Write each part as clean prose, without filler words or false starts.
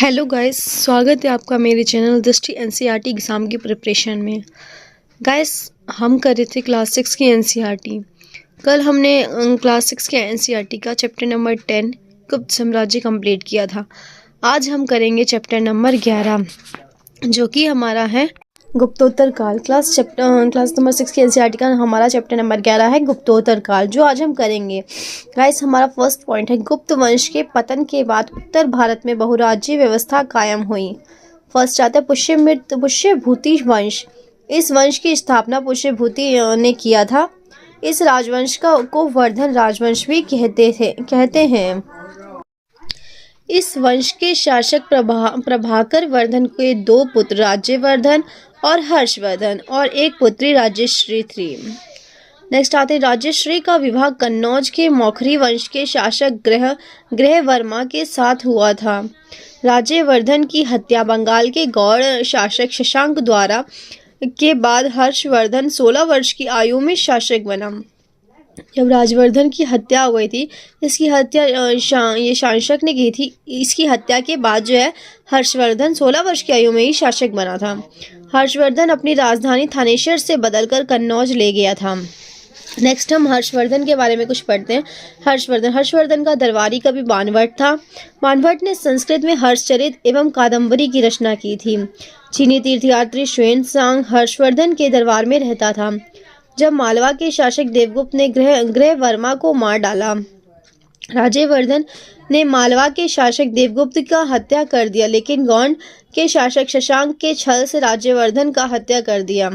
Hello guys, स्वागत है आपका मेरे चैनल दृष्टि एनसीईआरटी एग्ज़ाम की प्रिपरेशन में। गाइस, हम कर रहे थे क्लास 6 की एनसीईआरटी। कल हमने क्लास 6 के एनसीईआरटी का चैप्टर नंबर 10 गुप्त साम्राज्य कंप्लीट किया था। आज हम करेंगे चैप्टर नंबर 11 जो कि हमारा है गुप्तोत्तर काल। क्लास नंबर 6 की एनसीईआरटी का हमारा चैप्टर नंबर 11 है गुप्तोत्तर काल, जो आज हम करेंगे। गाइस, हमारा फर्स्ट पॉइंट है गुप्त वंश के पतन के बाद उत्तर भारत में बहुराज्य व्यवस्था कायम हुई। फर्स्ट आता है पुष्यभूति वंश। इस वंश की स्थापना पुष्यभूति ने किया था। इस राजवंश को वर्धन राजवंश भी कहते हैं। इस वंश के शासक प्रभाकर वर्धन के दो पुत्र राज्यवर्धन और हर्षवर्धन और एक पुत्री राज्यश्री थी। नेक्स्ट आते राज्यश्री का विवाह कन्नौज के मौखरी वंश के शासक ग्रहवर्मा के साथ हुआ था। राज्यवर्धन की हत्या बंगाल के गौड़ शासक शशांक द्वारा के बाद हर्षवर्धन 16 वर्ष की आयु में शासक बना। जब राजवर्धन की हत्या हो गई थी, इसकी हत्या ये शासक ने की थी। इसकी हत्या के बाद जो है हर्षवर्धन 16 वर्ष की आयु में ही शासक बना था। हर्षवर्धन अपनी राजधानी थानेश्वर से बदलकर कन्नौज ले गया था। नेक्स्ट हम हर्षवर्धन के बारे में कुछ पढ़ते हैं। हर्षवर्धन का दरबारी कवि बाणभट्ट था। बाणभट्ट ने संस्कृत में हर्षचरित एवं कादम्बरी की रचना की थी। चीनी तीर्थयात्री xuanzang हर्षवर्धन के दरबार में रहता था जब मालवा के शासक देवगुप्त ने ग्रहवर्मा को मार डाला। राज्यवर्धन ने मालवा के शासक देवगुप्त का हत्या कर दिया, लेकिन गौंड के शासक शशांक के छल से राज्यवर्धन का हत्या कर दिया।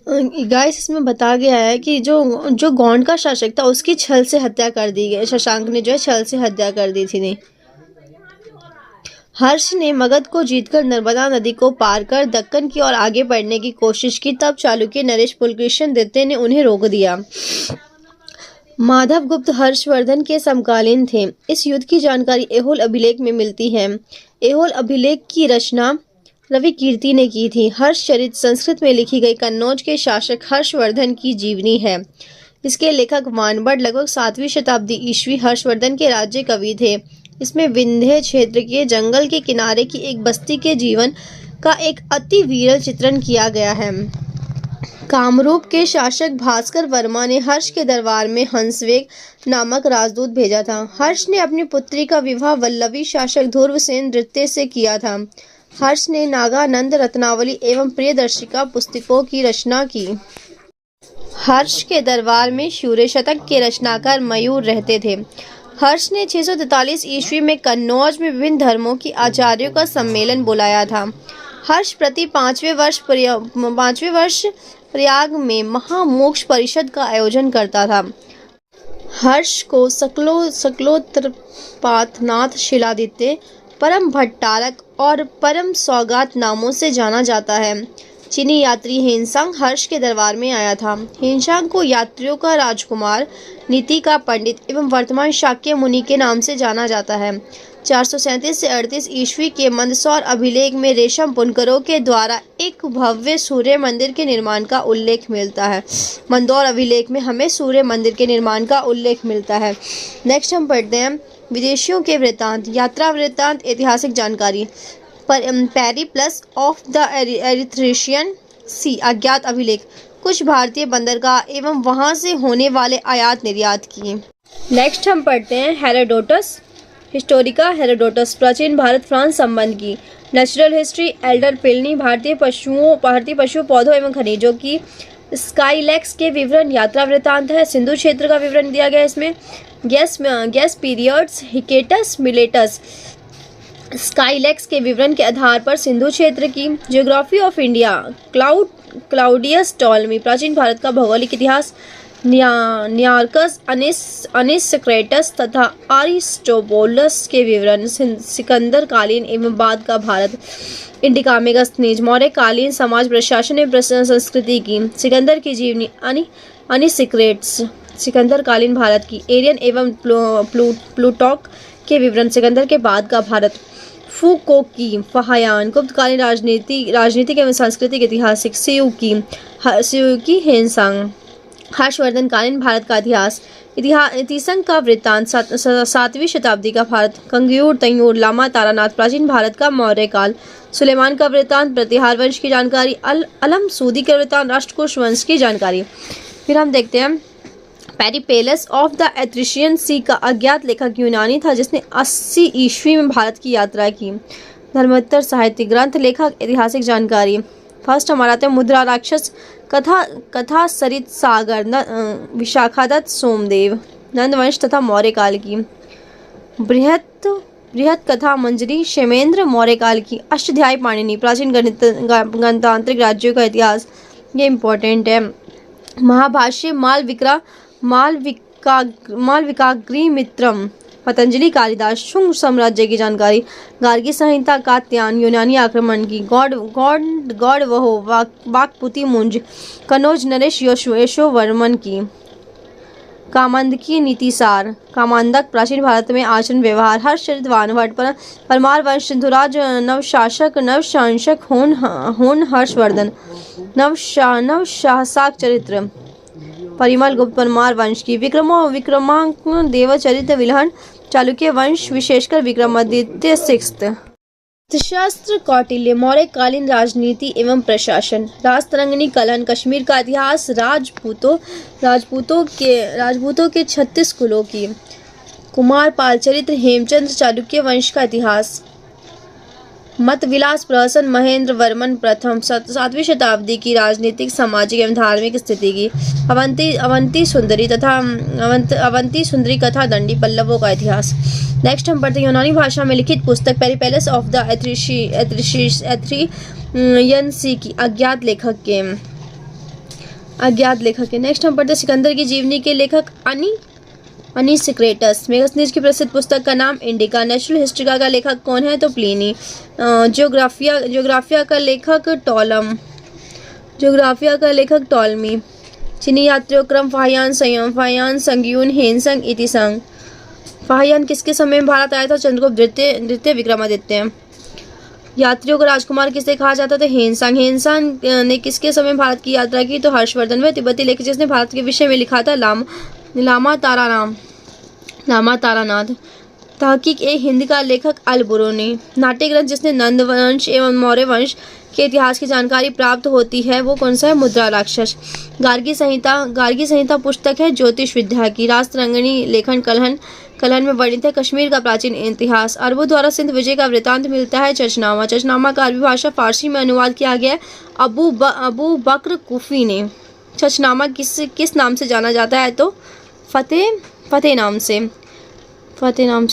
गाइस, इसमें बताया गया है कि जो गौंड का शासक था उसकी छल से हत्या कर दी गई। शशांक ने जो है छल से हत्या कर दी थी। हर्ष ने मगध को जीतकर नर्मदा नदी को पार कर दक्कन की ओर आगे बढ़ने की कोशिश की। तब चालुक्य नरेश पुलकेशिन द्वितीय ने उन्हें रोक दिया। माधव गुप्त हर्षवर्धन के समकालीन थे। इस युद्ध की जानकारी ऐहोल अभिलेख में मिलती है। ऐहोल अभिलेख की रचना रवि कीर्ति ने की थी। हर्षचरित संस्कृत में लिखी गई कन्नौज के शासक हर्षवर्धन की जीवनी है। इसके लेखक बाणभट्ट लगभग 7वीं शताब्दी ईस्वी हर्षवर्धन के राज्य कवि थे। इसमें विंध्य क्षेत्र के जंगल के किनारे की एक बस्ती के जीवन का एक अति विरल चित्रण किया गया है। कामरूप के शासक भास्कर वर्मा ने हर्ष के दरबार में हंसवेग नामक राजदूत भेजा था। हर्ष ने अपनी पुत्री का विवाह वल्लवी शासक ध्रुवसेन द्वितीय से किया था। हर्ष ने नागानंद रत्नावली एवं प्रियदर्शिका पुस्तकों की रचना की। हर्ष के दरबार में शूर्य शतक के रचनाकार मयूर रहते थे। हर्ष ने 643 ईस्वी में कन्नौज में विभिन्न धर्मों की आचार्यों का सम्मेलन बुलाया था। हर्ष प्रति 5वें वर्ष प्रयाग में महामोक्ष परिषद का आयोजन करता था। हर्ष को सकलोत्पातनाथ शिलादित्य, परम भट्टारक और परम सौगात नामों से जाना जाता है। चीनी यात्री ह्वेनसांग हर्ष के दरबार में आया था। ह्वेनसांग को यात्रियों का राजकुमार, नीति का पंडित एवं वर्तमान शाक्य मुनि के नाम से जाना जाता है। 437 से 38 ईस्वी के मंदसौर अभिलेख में रेशम बुनकरों के द्वारा एक भव्य सूर्य मंदिर के निर्माण का उल्लेख मिलता है। मंदौर अभिलेख में हमें सूर्य मंदिर के निर्माण का उल्लेख मिलता है। नेक्स्ट हम पढ़ते हैं विदेशियों के वृत्तांत, यात्रा वृत्तांत, ऐतिहासिक जानकारी। पेरिप्लस ऑफ द एरिथ्रेशियन सी, अज्ञात अभिलेख, कुछ भारतीय बंदरगाह एवं वहां से होने वाले आयात निर्यात की। नेक्स्ट हम पढ़ते हैं हेरोडोटस हिस्टोरिका हेरोडोटस, प्राचीन भारत फ्रांस संबंध की। नेचुरल हिस्ट्री एल्डर प्लिनी, भारतीय पशुओं पौधों एवं खनिजों की। स्काईलैक्स के विवरण, यात्रा वृत्तांत है। सिंधु क्षेत्र का विवरण दिया गया है इसमें। गैस पीरियड्स, हिकेटस मिलेटस। स्काईलैक्स के विवरण के आधार पर सिंधु क्षेत्र की। Geography of India, Claudius Ptolemy, प्राचीन भारत का भौगोलिक इतिहास। नियार्कस अनिस्क्रेटस तथा अरिस्टोबुलस के विवरण। सिकंदर कालीन एवं बाद का भारत। इंडिकामेगस नीज, मौर्य कालीन समाज प्रशासन एवं संस्कृति की। सिकंदर की जीवनी अनिस्क्रेट्स, सिकंदर कालीन भारत की। एरियन एवं प्लूटॉक के विवरण। सिकंदर के बाद का भारत। फूको की फहायान, गुप्तकालीन राजनीतिक एवं सांस्कृतिक ऐतिहासिक। सियुकी ह्वेनसांग, हर्षवर्धन कालीन भारत का इतिहास, इतिसंघ का वृत्तांत, 7वीं शताब्दी का भारत, कंगयूर तैमूर, लामा तारानाथ, प्राचीन भारत का मौर्य काल, सुलेमान का वृत्तांत, प्रतिहार वंश की जानकारी, अलम सूदी के वृत्तांत, राष्ट्रकूट वंश की जानकारी। फिर हम देखते हैं पेरिपेलस ऑफ द एथ्रिशियन सी का अज्ञात लेखक यूनानी था जिसने 80 ईस्वी में भारत की यात्रा की। धर्मोत्तर साहित्य ग्रंथ, लेखक, ऐतिहासिक जानकारी। फर्स्ट हमारा आता है मुद्रा राक्षस, कथा सरित सागर, विशाखादत्त सोमदेव, नंदवंश तथा मौर्य काल की। बृहत कथा मंजरी, क्षेमेंद्र, मौर्य काल की। अष्टाध्यायी पाणिनि, प्राचीन गणतांत्रिक राज्यों का इतिहास, ये इम्पोर्टेंट है। महाभाष्य, मालविकाग्निमित्रम, पतंजलि, कालिदास, शुंग साम्राज्य की जानकारी। गार्गी संहिता, कात्यायन, यूनानी आक्रमण की। गौड़ वहो, वाकपुती मुंज, कनौज नरेश यशोवर्मन की। कामंदकी नीतिसार, कामांदक, प्राचीन भारत में आचरण व्यवहार। हर्षचरित, वानभट्ट, परमार वंश, सिंधुराज, नवशासक, होन हर्षवर्धन, नवशासक चरित्र, परिमल गुप्त, परमार वंश की। विक्रमांक, देवचरित, विल्हण, चालुक्य वंश, विशेषकर विक्रमादित्य 6th। अर्थशास्त्र, कौटिल्य, मौर्य कालीन राजनीति एवं प्रशासन। राजतरंगिणी, कलहन, कश्मीर का इतिहास, राजपूतों के 36 कुलों की। कुमार पाल चरित्र, हेमचंद्र, चालुक्य वंश का इतिहास। मत विलास, प्रहसन, महेंद्र वर्मन प्रथम, 7वीं शताब्दी की राजनीतिक, सामाजिक एवं धार्मिक स्थिति की। अवंती सुंदरी कथा, दंडी, पल्लवों का इतिहास। नेक्स्ट हम पढ़ते हैं यूनानी भाषा में लिखित पुस्तक पेरिपेलस ऑफ द एथ्रिशियन सी की अज्ञात लेखक के। नेक्स्ट हम पढ़ते हैं सिकंदर की जीवनी के लेखक अनीसिक्रेटस। मेगास्थनीज की प्रसिद्ध पुस्तक का नाम इंडिका। नेचुरल हिस्ट्री का लेखक कौन है तो प्लिनी। ज्योग्राफिया का लेखक टॉलमी। चीनी यात्रियों क्रम फाहियान, संगयून, हेनसंग, इतिसंग। फाहियान किसके समय में भारत आया था? चंद्रगुप्त द्वितीय विक्रमादित्य। यात्रियों का राजकुमार किसे कहा जाता था? हेनसांग ने किसके समय भारत की यात्रा की तो हर्षवर्धन। वह तिब्बती लेखक जिसने भारत के विषय में लिखा था लामा तारानाथ। तहकीक ए हिंद का लेखक अल-बुरूनी। नाट्य ग्रंथ जिसने नंद वंश एवं मौर्य वंश के इतिहास की जानकारी प्राप्त होती है वो कौन सा है? मुद्रा राक्षस। गार्गी संहिता पुस्तक है ज्योतिष विद्या की। राजतरंगिणी लेखन कलहन में वर्णित है कश्मीर का प्राचीन इतिहास। अरबों द्वारा सिंध विजय का वृतांत मिलता है चचनामा का अरबी भाषा फारसी में अनुवाद किया गया है अबू बकर कुफी ने। चचनामा किस नाम से जाना जाता है तो फतेह नाम से।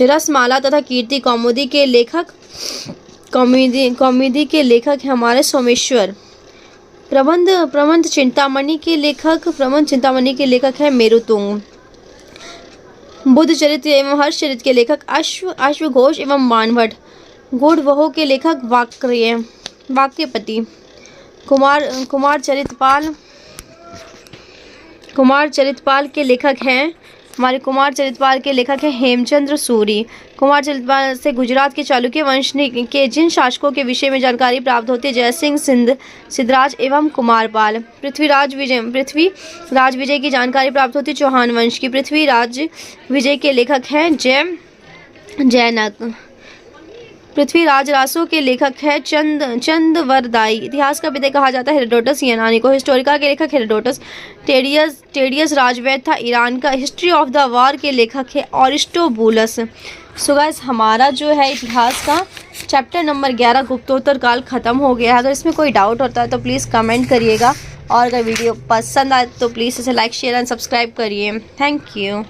रसमाला तथा कीर्ति कौमुदी के लेखक है हमारे सोमेश्वर। प्रबंध चिंतामणि के लेखक है मेरुतुंग। बुद्ध चरित्र एवं हर्षचरित्र के लेखक अश्वघोष एवं वानभट्ट। गौड़वहो के लेखक वाक्यपति। कुमार चरितपाल के लेखक हैं हेमचंद्र सूरी। कुमार चरितपाल से गुजरात के चालुक्य वंश के जिन शासकों के विषय में जानकारी प्राप्त होती है जयसिंह, सिद्धराज एवं कुमारपाल। पृथ्वीराज विजय की जानकारी प्राप्त होती है चौहान वंश की। पृथ्वीराज विजय के लेखक हैं जैनक। पृथ्वीराज रासो के लेखक है चंदवरदाई। इतिहास का पिता कहा जाता है हेरोडोटस यूनानी को। हिस्टोरिका के लेखक हेरोडोटस। टेडियस राजवैद्य था ईरान का। हिस्ट्री ऑफ द वॉर के लेखक है अरिस्टोबुलस। सो गाइस हमारा जो है इतिहास का चैप्टर नंबर 11 गुप्तोत्तर काल खत्म हो गया है। अगर इसमें कोई डाउट होता है तो प्लीज़ कमेंट करिएगा और अगर वीडियो पसंद आए तो प्लीज़ इसे लाइक शेयर एंड सब्सक्राइब करिए। Thank you.